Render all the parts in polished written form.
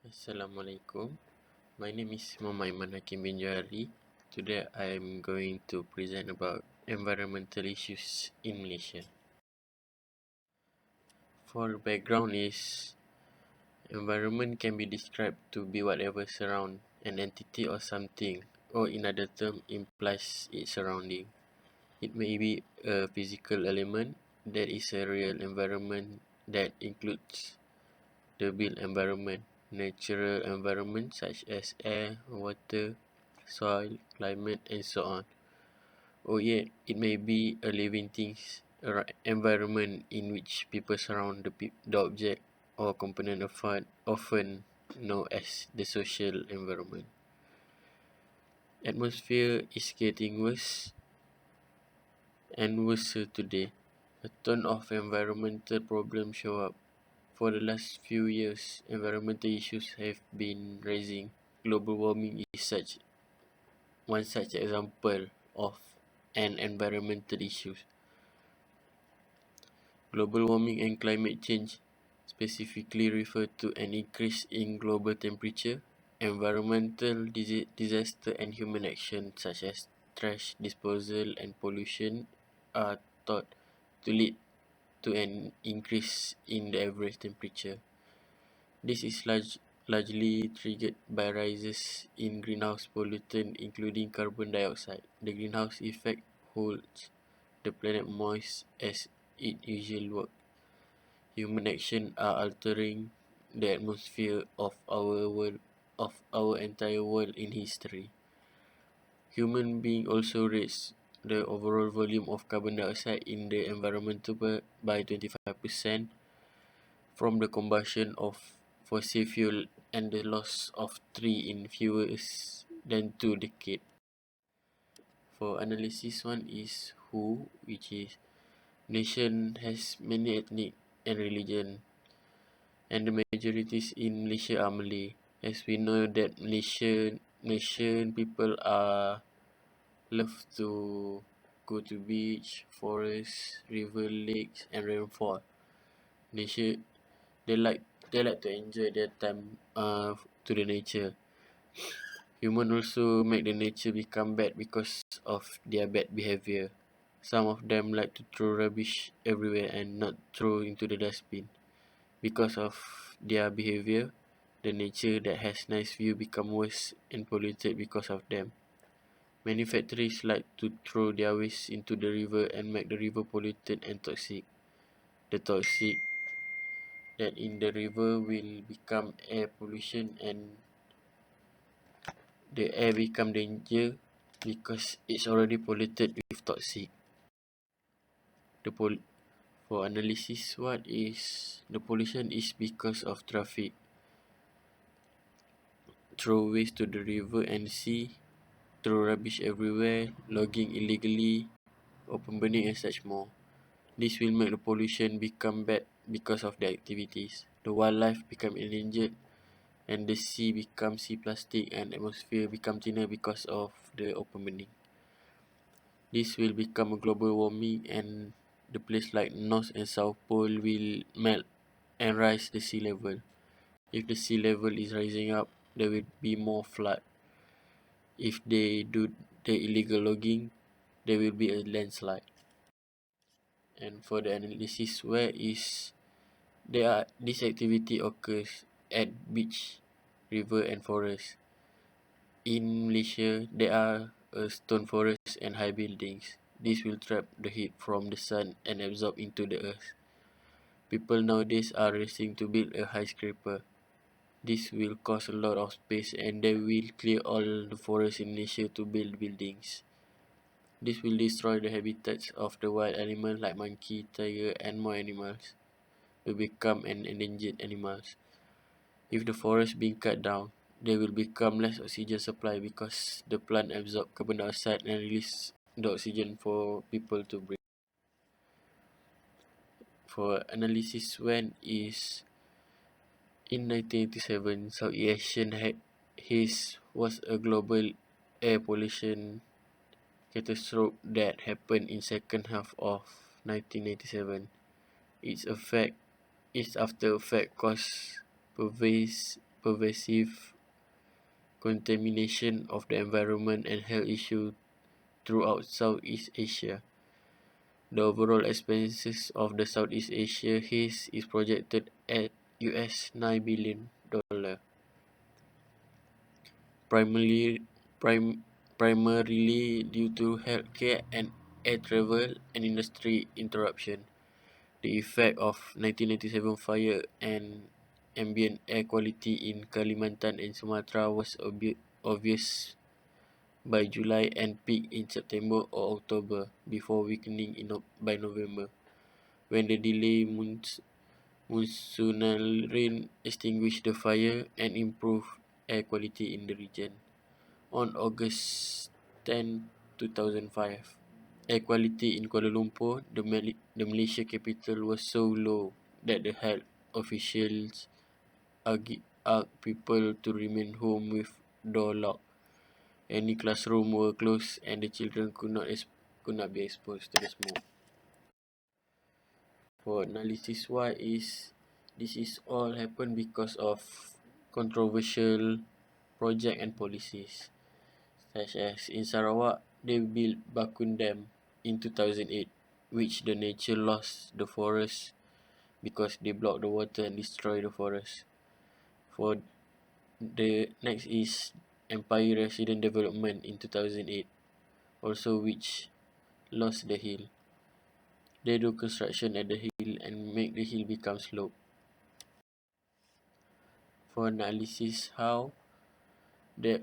Assalamualaikum. My name is Muhammad Hakim bin Johari. Today I am going to present about environmental issues in Malaysia. For background is environment can be described to be whatever surround an entity or something, or in other term implies its surrounding. It may be a physical element that is a real environment that includes the built environment, natural environment such as air, water, soil, climate, and so on. Or yet, it may be a living things environment in which people surround the object or component of art, often known as the social environment. Atmosphere is getting worse and worse today. A ton of environmental problems show up. For the last few years, environmental issues have been rising. Global warming is one such example of an environmental issue. Global warming and climate change specifically refer to an increase in global temperature. Environmental disaster and human action such as trash disposal and pollution are thought to lead to an increase in the average temperature. This is largely triggered by rises in greenhouse pollutants including carbon dioxide. The greenhouse effect holds the planet moist as it usually works. Human actions are altering the atmosphere of our entire world in history. Human beings also raise the overall volume of carbon dioxide in the environment by 25% from the combustion of fossil fuel and the loss of trees in fewer than 2 decades. For analysis, one is who, which is nation has many ethnic and religion, and the majorities in Malaysia are Malay. As we know that Malaysian people are love to go to beach, forest, river, lakes, and rainfall. Malaysia they like to enjoy their time to the nature. Humans also make the nature become bad because of their bad behavior. Some of them like to throw rubbish everywhere and not throw into the dustbin. Because of their behavior, the nature that has nice view become worse and polluted because of them. Many factories like to throw their waste into the river and make the river polluted and toxic. The toxic that in the river will become air pollution and the air become danger because it's already polluted with toxic. For analysis, what is the pollution is because of traffic, throw waste to the river and sea, throw rubbish everywhere, logging illegally, open burning and such more. This will make the pollution become bad because of the activities. The wildlife become endangered and the sea becomes sea plastic and atmosphere become thinner because of the open burning. This will become a global warming and the place like North and South Pole will melt and rise the sea level. If the sea level is rising up, there will be more flood. If they do the illegal logging, there will be a landslide. And for the analysis, this activity occurs at beach, river and forest. In Malaysia, there are stone forests and high buildings. This will trap the heat from the sun and absorb into the earth. People nowadays are racing to build a skyscraper. This will cost a lot of space and they will clear all the forests in Malaysia to build buildings. This will destroy the habitats of the wild animals like monkey, tiger and more animals will become an endangered animals. If the forest being cut down, there will become less oxygen supply because the plant absorb carbon dioxide and release the oxygen for people to breathe. For analysis, when is in 1987, Southeast Asian haze was a global air pollution catastrophe that happened in second half of 1997. Its after effect caused pervasive contamination of the environment and health issues throughout Southeast Asia. The overall expenses of the Southeast Asia haze is projected at $9 billion, primarily primarily due to healthcare and air travel and industry interruption. The effect of 1997 fire and ambient air quality in Kalimantan and Sumatra was obvious by July and peaked in September or October before weakening by November, when the delayed monsoonal rain extinguished the fire and improved air quality in the region. On August 10, 2005, air quality in Kuala Lumpur, the Malaysia capital, was so low that the health officials asked people to remain home with door locked. Any classroom were closed and the children could not be exposed to the smoke. For analysis why this is all happened because of controversial project and policies, such as in Sarawak they built Bakun Dam in 2008, which the nature lost the forest because they blocked the water and destroy the forest. For the next is Empire Resident Development in 2008, also which lost the hill. They do construction at the hill and make the hill become slope. For analysis how the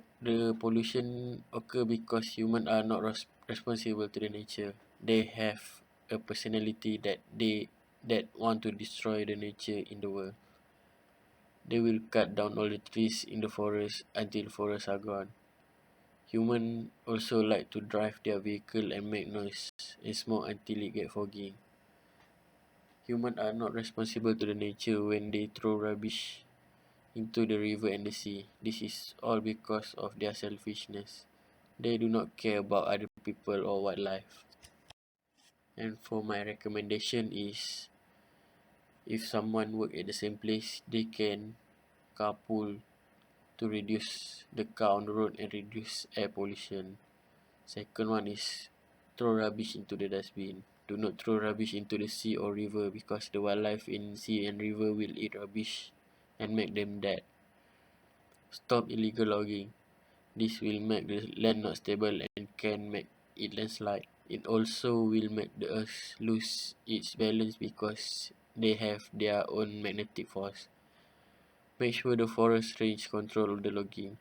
pollution occur because humans are not responsible to the nature. They have a personality that want to destroy the nature in the world. They will cut down all the trees in the forest until forests are gone. Humans also like to drive their vehicle and make noise and smoke until it get foggy. Humans are not responsible to the nature when they throw rubbish into the river and the sea. This is all because of their selfishness. They do not care about other people or wildlife. And for my recommendation is, if someone work at the same place, they can carpool to reduce the car on the road and reduce air pollution. Second one is, throw rubbish into the dustbin. Do not throw rubbish into the sea or river because the wildlife in sea and river will eat rubbish and make them dead. Stop illegal logging. This will make the land not stable and can make it landslide. It also will make the earth lose its balance because they have their own magnetic force. Make sure the forest range control the logging.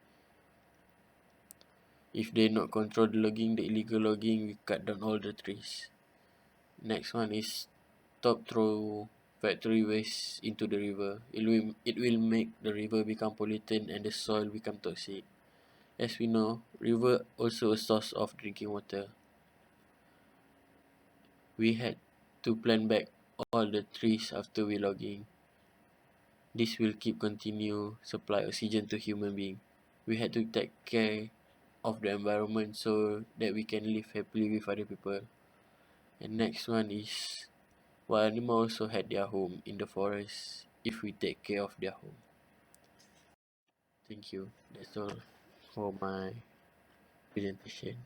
If they not control the logging, the illegal logging will cut down all the trees. Next one is, stop throw factory waste into the river. It will make the river become polluted and the soil become toxic. As we know, river also a source of drinking water. We had to plant back all the trees after we logging. This will keep continue supply oxygen to human being. We had to take care of the environment so that we can live happily with other people. And next one is, wild animals also had their home in the forest if we take care of their home. Thank you. That's all for my presentation.